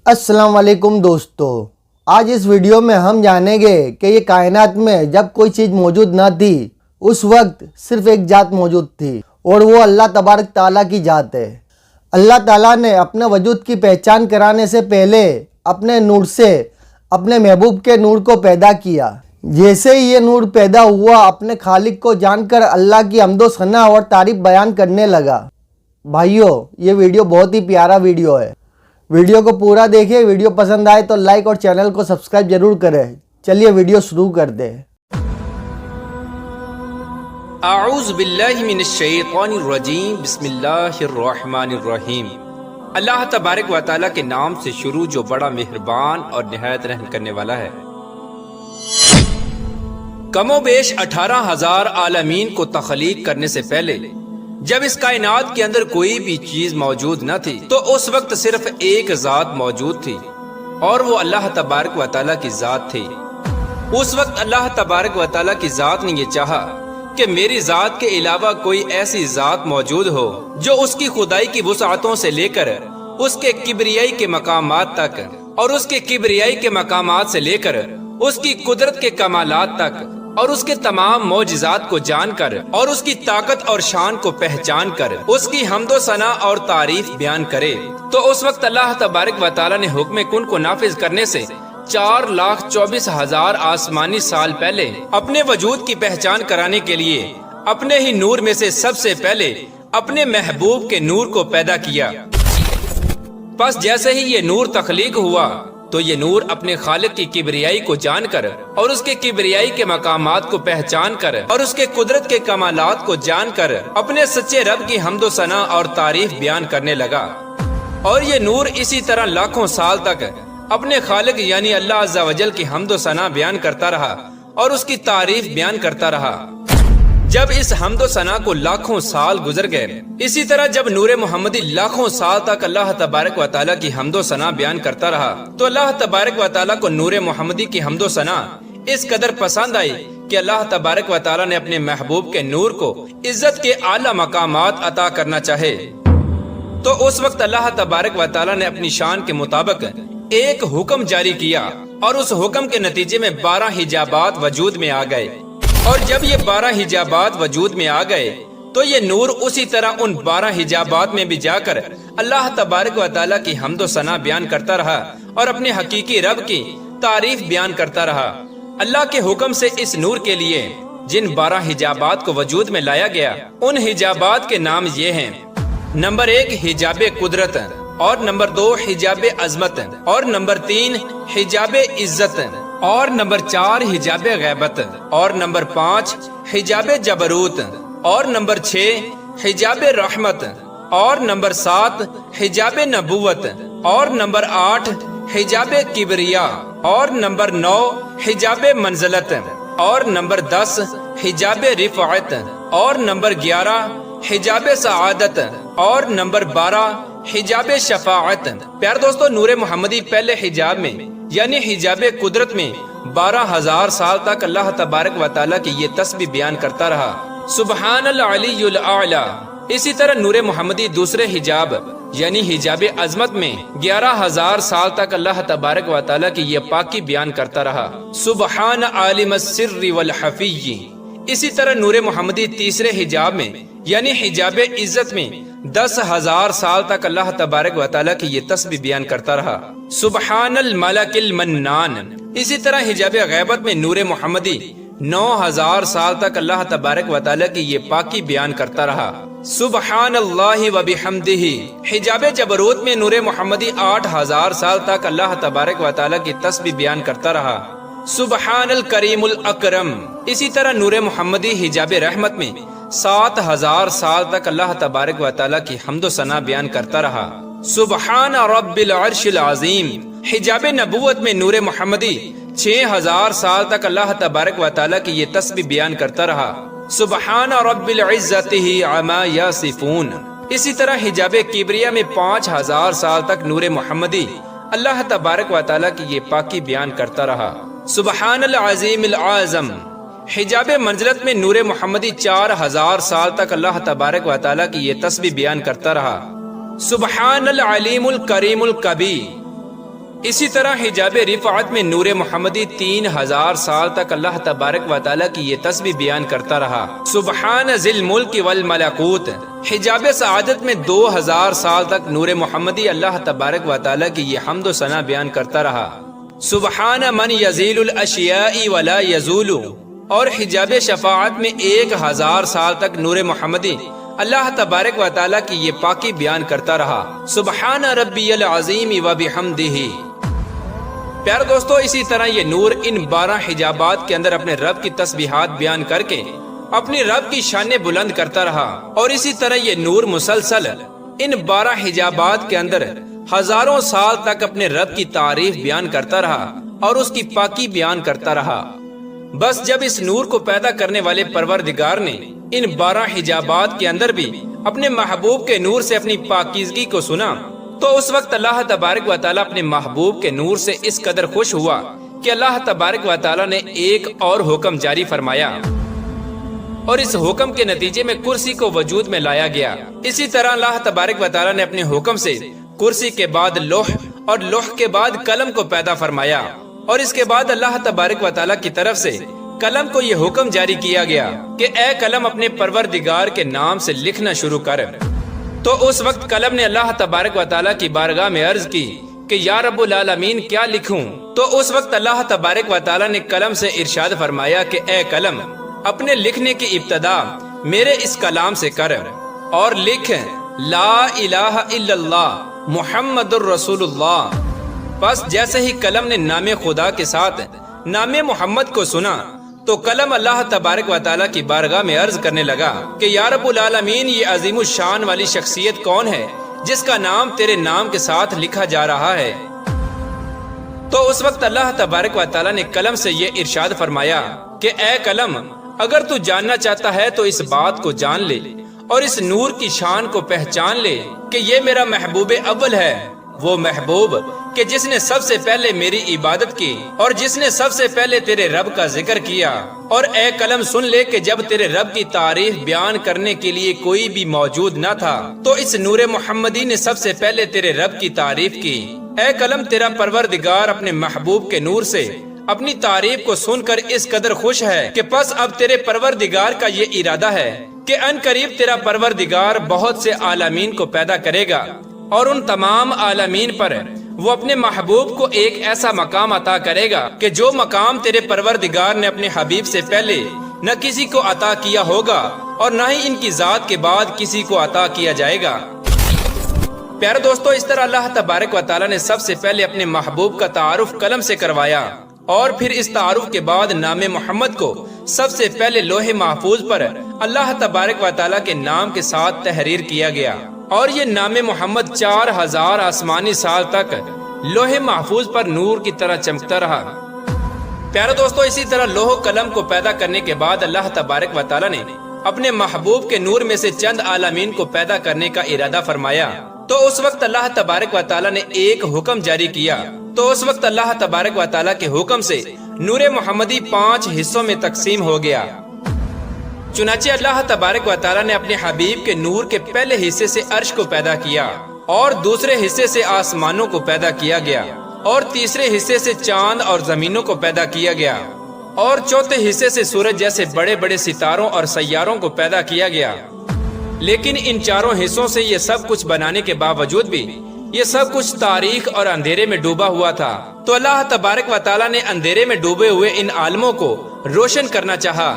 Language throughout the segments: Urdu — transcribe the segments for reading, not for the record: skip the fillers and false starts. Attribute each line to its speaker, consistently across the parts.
Speaker 1: السلام علیکم دوستو، آج اس ویڈیو میں ہم جانیں گے کہ یہ کائنات میں جب کوئی چیز موجود نہ تھی اس وقت صرف ایک ذات موجود تھی اور وہ اللہ تبارک تعالیٰ کی ذات ہے۔ اللہ تعالیٰ نے اپنے وجود کی پہچان کرانے سے پہلے اپنے نور سے اپنے محبوب کے نور کو پیدا کیا۔ جیسے ہی یہ نور پیدا ہوا اپنے خالق کو جان کر اللہ کی حمد و ثنا اور تعریف بیان کرنے لگا۔ بھائیو، یہ ویڈیو بہت ہی پیارا ویڈیو ہے، ویڈیو کو پورا دیکھیں۔ ویڈیو پسند آئے تو لائک اور چینل کو سبسکرائب ضرور کریں۔ چلیے ویڈیو شروع کر دیں۔
Speaker 2: اعوذ باللہ من الشیطان الرجیم، بسم اللہ الرحمن الرحیم۔ اللہ تبارک و تعالیٰ کے نام سے شروع جو بڑا مہربان اور نہایت رحم کرنے والا ہے۔ کم و بیش 18,000 عالمین کو تخلیق کرنے سے پہلے جب اس کائنات کے اندر کوئی بھی چیز موجود نہ تھی تو اس وقت صرف ایک ذات موجود تھی اور وہ اللہ تبارک و تعالیٰ کی ذات تھی۔ اس وقت اللہ تبارک و تعالیٰ کی ذات نے یہ چاہا کہ میری ذات کے علاوہ کوئی ایسی ذات موجود ہو جو اس کی خدائی کی وسعتوں سے لے کر اس کے کبریائی کے مقامات تک اور اس کے کبریائی کے مقامات سے لے کر اس کی قدرت کے کمالات تک اور اس کے تمام معجزات کو جان کر اور اس کی طاقت اور شان کو پہچان کر اس کی حمد و ثنا اور تعریف بیان کرے۔ تو اس وقت اللہ تبارک و تعالیٰ نے حکم کن کو نافذ کرنے سے 4,24,000 آسمانی سال پہلے اپنے وجود کی پہچان کرانے کے لیے اپنے ہی نور میں سے سب سے پہلے اپنے محبوب کے نور کو پیدا کیا۔ پس جیسے ہی یہ نور تخلیق ہوا تو یہ نور اپنے خالق کی کبریائی کو جان کر اور اس کے کبریائی کے مقامات کو پہچان کر اور اس کے قدرت کے کمالات کو جان کر اپنے سچے رب کی حمد و ثنا اور تعریف بیان کرنے لگا۔ اور یہ نور اسی طرح لاکھوں سال تک اپنے خالق یعنی اللہ عز و جل کی حمد و ثنا بیان کرتا رہا اور اس کی تعریف بیان کرتا رہا۔ جب اس حمد و ثنا کو لاکھوں سال گزر گئے، اسی طرح جب نور محمدی لاکھوں سال تک اللہ تبارک و تعالیٰ کی حمد و ثنا بیان کرتا رہا تو اللہ تبارک و تعالیٰ کو نور محمدی کی حمد و ثنا اس قدر پسند آئی کہ اللہ تبارک و تعالیٰ نے اپنے محبوب کے نور کو عزت کے اعلیٰ مقامات عطا کرنا چاہے تو اس وقت اللہ تبارک و تعالیٰ نے اپنی شان کے مطابق ایک حکم جاری کیا اور اس حکم کے نتیجے میں 12 حجابات وجود میں آ گئے۔ اور جب یہ 12 حجابات وجود میں آ گئے تو یہ نور اسی طرح ان 12 حجابات میں بھی جا کر اللہ تبارک و تعالیٰ کی حمد و ثنا بیان کرتا رہا اور اپنے حقیقی رب کی تعریف بیان کرتا رہا۔ اللہ کے حکم سے اس نور کے لیے جن 12 حجابات کو وجود میں لایا گیا ان حجابات کے نام یہ ہیں: نمبر 1 حجاب قدرت، اور نمبر 2 حجاب عظمت، اور نمبر 3 حجاب عزت، اور نمبر 4 حجاب غیبت، اور نمبر 5 حجاب جبروت، اور نمبر 6 حجاب رحمت، اور نمبر 7 حجاب نبوت، اور نمبر 8 حجاب کبریا، اور نمبر 9 حجاب منزلت، اور نمبر 10 حجاب رفعت، اور نمبر 11 حجاب سعادت، اور نمبر 12 حجاب شفاعت۔ پیار دوستو، نور محمدی پہلے حجاب میں یعنی حجاب قدرت میں 12,000 سال تک اللہ تبارک و تعالیٰ کی یہ تسبیح بیان کرتا رہا، سبحان العلی الاعلی۔ اسی طرح نور محمدی دوسرے حجاب یعنی حجاب عظمت میں 11,000 سال تک اللہ تبارک و تعالیٰ کی یہ پاکی بیان کرتا رہا، سبحان عالم السر والخفی۔ اسی طرح نور محمدی تیسرے حجاب میں یعنی حجاب عزت میں 10,000 سال تک اللہ تبارک و تعالیٰ کی یہ تسبیح بیان کرتا رہا، سبحان الملک المنان۔ اسی طرح حجاب غیبت میں نور محمدی 9,000 سال تک اللہ تبارک و تعالیٰ کی یہ پاکی بیان کرتا رہا، سبحان اللہ و بحمدہ۔ حجاب جبروت میں نور محمدی 8,000 سال تک اللہ تبارک و تعالیٰ کی تسبیح بیان کرتا رہا، سبحان الکریم الاکرم۔ اسی طرح نور محمدی حجاب رحمت میں 7,000 سال تک اللہ تبارک و تعالیٰ کی حمد و ثنا بیان کرتا رہا، سبحان رب العرش العظیم۔ حجاب نبوت میں نور محمدی 6,000 سال تک اللہ تبارک و تعالیٰ کی یہ تسبیح بیان کرتا رہا، سبحان رب العزت عما یصفون۔ اسی طرح حجاب کبریا میں 5,000 سال تک نور محمدی اللہ تبارک و تعالیٰ کی یہ پاکی بیان کرتا رہا، سبحان العظیم العظم۔ حجاب منزلت میں نور محمدی 4,000 سال تک اللہ تبارک و تعالیٰ کی یہ تسبیح بیان کرتا رہا، سبحان العلیم الکریم الکبیر۔ اسی طرح حجاب رفعت میں نور محمدی 3000 سال تک اللہ تبارک و تعالیٰ کی یہ تسبیح بیان کرتا رہا، سبحان ذی الملک والملکوت۔ حجاب سعادت میں 2000 سال تک نور محمدی اللہ تبارک و تعالیٰ کی یہ حمد و ثنا بیان کرتا رہا، سبحان من یزیل الاشیاء ولا یزول۔ اور حجاب شفاعت میں 1000 سال تک نور محمدی اللہ تبارک و تعالیٰ کی یہ پاکی بیان کرتا رہا، سبحان ربی العظیم و بحمدہ۔ پیارے دوستو، اسی طرح یہ نور ان 12 حجابات کے اندر اپنے رب کی تسبیحات بیان کر کے اپنی رب کی شان بلند کرتا رہا، اور اسی طرح یہ نور مسلسل ان 12 حجابات کے اندر ہزاروں سال تک اپنے رب کی تعریف بیان کرتا رہا اور اس کی پاکی بیان کرتا رہا۔ بس جب اس نور کو پیدا کرنے والے پروردگار نے ان 12 حجابات کے اندر بھی اپنے محبوب کے نور سے اپنی پاکیزگی کو سنا، تو اس وقت اللہ تبارک و تعالیٰ اپنے محبوب کے نور سے اس قدر خوش ہوا کہ اللہ تبارک و تعالیٰ نے ایک اور حکم جاری فرمایا، اور اس حکم کے نتیجے میں کرسی کو وجود میں لایا گیا۔ اسی طرح اللہ تبارک و تعالیٰ نے اپنے حکم سے کرسی کے بعد لوح اور لوح کے بعد قلم کو پیدا فرمایا، اور اس کے بعد اللہ تبارک و تعالیٰ کی طرف سے قلم کو یہ حکم جاری کیا گیا کہ اے قلم اپنے پروردگار کے نام سے لکھنا شروع کر۔ تو اس وقت قلم نے اللہ تبارک و تعالیٰ کی بارگاہ میں عرض کی کہ یا رب العالمین کیا لکھوں؟ تو اس وقت اللہ تبارک و تعالیٰ نے قلم سے ارشاد فرمایا کہ اے قلم اپنے لکھنے کی ابتدا میرے اس کلام سے کر اور لکھ لا الہ الا اللہ محمد الرسول اللہ۔ بس جیسے ہی قلم نے نام خدا کے ساتھ نام محمد کو سنا تو قلم اللہ تبارک و تعالیٰ کی بارگاہ میں عرض کرنے لگا کہ یا رب العالمین یہ عظیم الشان والی شخصیت کون ہے جس کا نام تیرے نام کے ساتھ لکھا جا رہا ہے؟ تو اس وقت اللہ تبارک و تعالیٰ نے قلم سے یہ ارشاد فرمایا کہ اے قلم اگر تو جاننا چاہتا ہے تو اس بات کو جان لے اور اس نور کی شان کو پہچان لے کہ یہ میرا محبوب اول ہے، وہ محبوب کہ جس نے سب سے پہلے میری عبادت کی اور جس نے سب سے پہلے تیرے رب کا ذکر کیا۔ اور اے قلم سن لے کہ جب تیرے رب کی تعریف بیان کرنے کے لیے کوئی بھی موجود نہ تھا تو اس نور محمدی نے سب سے پہلے تیرے رب کی تعریف کی۔ اے قلم تیرا پروردگار اپنے محبوب کے نور سے اپنی تعریف کو سن کر اس قدر خوش ہے کہ پس اب تیرے پروردگار کا یہ ارادہ ہے کہ ان قریب تیرا پروردگار بہت سے عالمین کو پیدا کرے گا، اور ان تمام عالمین پر وہ اپنے محبوب کو ایک ایسا مقام عطا کرے گا کہ جو مقام تیرے پروردگار نے اپنے حبیب سے پہلے نہ کسی کو عطا کیا ہوگا اور نہ ہی ان کی ذات کے بعد کسی کو عطا کیا جائے گا۔ پیارے دوستو، اس طرح اللہ تبارک و تعالیٰ نے سب سے پہلے اپنے محبوب کا تعارف قلم سے کروایا، اور پھر اس تعارف کے بعد نام محمد کو سب سے پہلے لوح محفوظ پر اللہ تبارک و تعالیٰ کے نام کے ساتھ تحریر کیا گیا، اور یہ نام محمد 4000 آسمانی سال تک لوح محفوظ پر نور کی طرح چمکتا رہا۔ پیارے دوستو، اسی طرح لوح قلم کو پیدا کرنے کے بعد اللہ تبارک و تعالیٰ نے اپنے محبوب کے نور میں سے چند عالمین کو پیدا کرنے کا ارادہ فرمایا، تو اس وقت اللہ تبارک و تعالیٰ نے ایک حکم جاری کیا۔ تو اس وقت اللہ تبارک و تعالیٰ کے حکم سے نور محمدی 5 حصوں میں تقسیم ہو گیا۔ چنانچہ اللہ تبارک و تعالیٰ نے اپنے حبیب کے نور کے پہلے حصے سے عرش کو پیدا کیا، اور دوسرے حصے سے آسمانوں کو پیدا کیا گیا، اور تیسرے حصے سے چاند اور زمینوں کو پیدا کیا گیا، اور چوتھے حصے سے سورج جیسے بڑے بڑے ستاروں اور سیاروں کو پیدا کیا گیا۔ لیکن ان چاروں حصوں سے یہ سب کچھ بنانے کے باوجود بھی یہ سب کچھ تاریک اور اندھیرے میں ڈوبا ہوا تھا، تو اللہ تبارک و تعالیٰ نے اندھیرے میں ڈوبے ہوئے ان عالموں کو روشن کرنا چاہا۔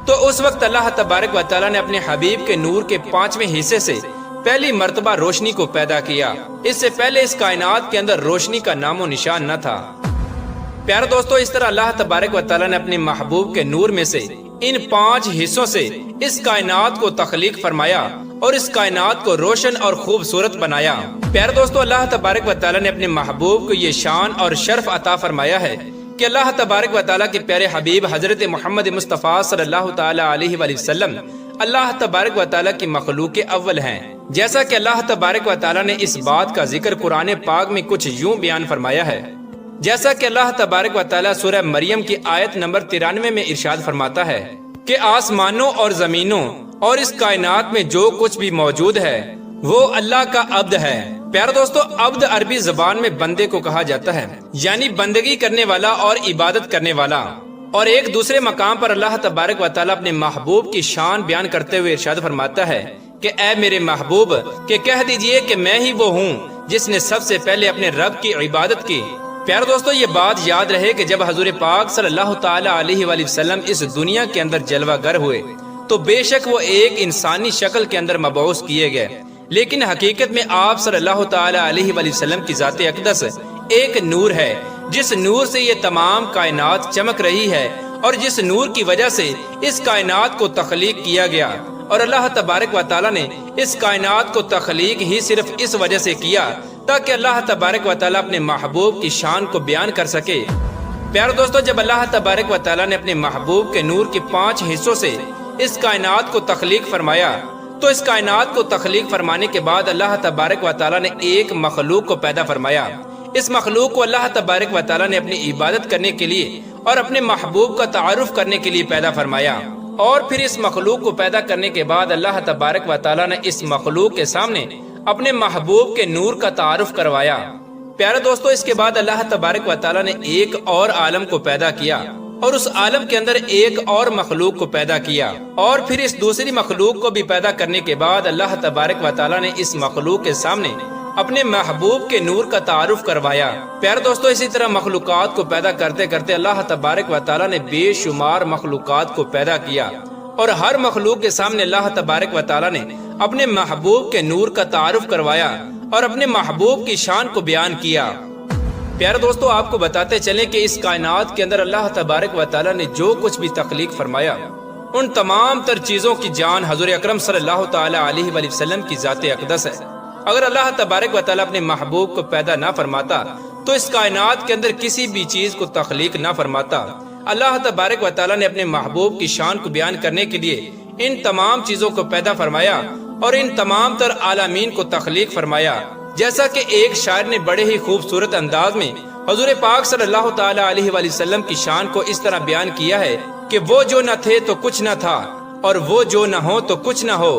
Speaker 2: تو اس وقت اللہ تبارک و تعالیٰ نے اپنے حبیب کے نور کے 5ویں حصے سے پہلی مرتبہ روشنی کو پیدا کیا۔ اس سے پہلے اس کائنات کے اندر روشنی کا نام و نشان نہ تھا۔ پیارے دوستو، اس طرح اللہ تبارک و تعالیٰ نے اپنے محبوب کے نور میں سے ان 5 حصوں سے اس کائنات کو تخلیق فرمایا اور اس کائنات کو روشن اور خوبصورت بنایا۔ پیارے دوستو، اللہ تبارک و تعالیٰ نے اپنے محبوب کو یہ شان اور شرف عطا فرمایا ہے کہ اللہ تبارک و تعالیٰ کے پیارے حبیب حضرت محمد مصطفیٰ صلی اللہ تعالیٰ علیہ وآلہ وسلم اللہ تبارک و تعالیٰ کی مخلوق اول ہیں، جیسا کہ اللہ تبارک و تعالیٰ نے اس بات کا ذکر قرآن پاک میں کچھ یوں بیان فرمایا ہے، جیسا کہ اللہ تبارک و تعالیٰ سورہ مریم کی آیت نمبر 93 میں ارشاد فرماتا ہے کہ آسمانوں اور زمینوں اور اس کائنات میں جو کچھ بھی موجود ہے وہ اللہ کا عبد ہے پیارے دوستو، عبد عربی زبان میں بندے کو کہا جاتا ہے، یعنی بندگی کرنے والا اور عبادت کرنے والا۔ اور ایک دوسرے مقام پر اللہ تبارک و تعالیٰ اپنے محبوب کی شان بیان کرتے ہوئے ارشاد فرماتا ہے کہ اے میرے محبوب کہ کہہ دیجئے کہ میں ہی وہ ہوں جس نے سب سے پہلے اپنے رب کی عبادت کی۔ پیارے دوستو، یہ بات یاد رہے کہ جب حضور پاک صلی اللہ تعالی علیہ وآلہ وسلم اس دنیا کے اندر جلوہ گر ہوئے تو بے شک وہ ایک انسانی شکل کے اندر مبعوث کیے گئے، لیکن حقیقت میں آپ صلی اللہ تعالی علیہ وآلہ وسلم کی ذات اقدس ایک نور ہے، جس نور سے یہ تمام کائنات چمک رہی ہے، اور جس نور کی وجہ سے اس کائنات کو تخلیق کیا گیا۔ اور اللہ تبارک و تعالیٰ نے اس کائنات کو تخلیق ہی صرف اس وجہ سے کیا تاکہ اللہ تبارک و تعالیٰ اپنے محبوب کی شان کو بیان کر سکے۔ پیارے دوستو، جب اللہ تبارک و تعالیٰ نے اپنے محبوب کے نور کے 5 حصوں سے اس کائنات کو تخلیق فرمایا تو اس کائنات کو تخلیق فرمانے کے بعد اللہ تبارک و تعالیٰ نے ایک مخلوق کو پیدا فرمایا۔ اس مخلوق کو اللہ تبارک و تعالیٰ نے اپنی عبادت کرنے کے لیے اور اپنے محبوب کا تعارف کرنے کے لیے پیدا فرمایا۔ اور پھر اس مخلوق کو پیدا کرنے کے بعد اللہ تبارک و تعالیٰ نے اس مخلوق کے سامنے اپنے محبوب کے نور کا تعارف کروایا۔ پیارے دوستو، اس کے بعد اللہ تبارک و تعالیٰ نے ایک اور عالم کو پیدا کیا اور اس عالم کے اندر ایک اور مخلوق کو پیدا کیا، اور پھر اس دوسری مخلوق کو بھی پیدا کرنے کے بعد اللہ تبارک و تعالیٰ نے اس مخلوق کے سامنے اپنے محبوب کے نور کا تعارف کروایا۔ پیارے دوستو، اسی طرح مخلوقات کو پیدا کرتے کرتے اللہ تبارک و تعالیٰ نے بے شمار مخلوقات کو پیدا کیا، اور ہر مخلوق کے سامنے اللہ تبارک و تعالیٰ نے اپنے محبوب کے نور کا تعارف کروایا اور اپنے محبوب کی شان کو بیان کیا۔ پیارے دوستو، آپ کو بتاتے چلیں کہ اس کائنات کے اندر اللہ تبارک و تعالیٰ نے جو کچھ بھی تخلیق فرمایا، ان تمام تر چیزوں کی جان حضور اکرم صلی اللہ تعالی علیہ وآلہ وسلم کی ذات اقدس ہے۔ اگر اللہ تبارک و تعالیٰ اپنے محبوب کو پیدا نہ فرماتا تو اس کائنات کے اندر کسی بھی چیز کو تخلیق نہ فرماتا۔ اللہ تبارک و تعالیٰ نے اپنے محبوب کی شان کو بیان کرنے کے لیے ان تمام چیزوں کو پیدا فرمایا اور ان تمام تر عالمین کو تخلیق فرمایا۔ جیسا کہ ایک شاعر نے بڑے ہی خوبصورت انداز میں حضور پاک صلی اللہ تعالی علیہ وآلہ وسلم کی شان کو اس طرح بیان کیا ہے کہ وہ جو نہ تھے تو کچھ نہ تھا، اور وہ جو نہ ہو تو کچھ نہ ہو،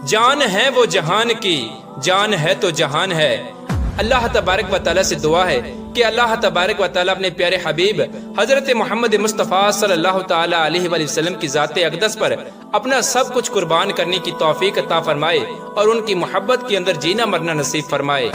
Speaker 2: جان ہے وہ جہان کی، جان ہے تو جہان ہے۔ اللہ تبارک و تعالیٰ سے دعا ہے کہ اللہ تبارک و تعالیٰ اپنے پیارے حبیب حضرت محمد مصطفیٰ صلی اللہ تعالی علیہ وآلہ وسلم کی ذات اقدس پر اپنا سب کچھ قربان کرنے کی توفیق عطا فرمائے اور ان کی محبت کے اندر جینا مرنا نصیب فرمائے۔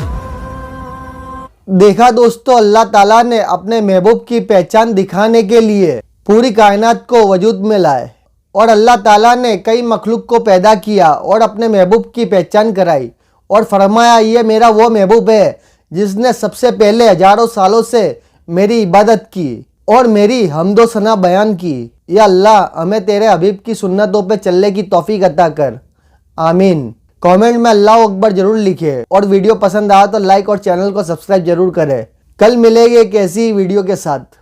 Speaker 1: دیکھا دوستو، اللہ تعالیٰ نے اپنے محبوب کی پہچان دکھانے کے لیے پوری کائنات کو وجود میں لائے، اور اللہ تعالیٰ نے کئی مخلوق کو پیدا کیا اور اپنے محبوب کی پہچان کرائی اور فرمایا یہ میرا وہ محبوب ہے جس نے سب سے پہلے ہزاروں سالوں سے میری عبادت کی اور میری حمد و ثنا بیان کی۔ یا اللہ، ہمیں تیرے حبیب کی سنتوں پہ چلنے کی توفیق عطا کر، آمین۔ کامنٹ میں اللہ اکبر ضرور لکھے، اور ویڈیو پسند آیا تو لائک اور چینل کو سبسکرائب ضرور کرے۔ کل ملے گے ایک ایسی ویڈیو کے ساتھ۔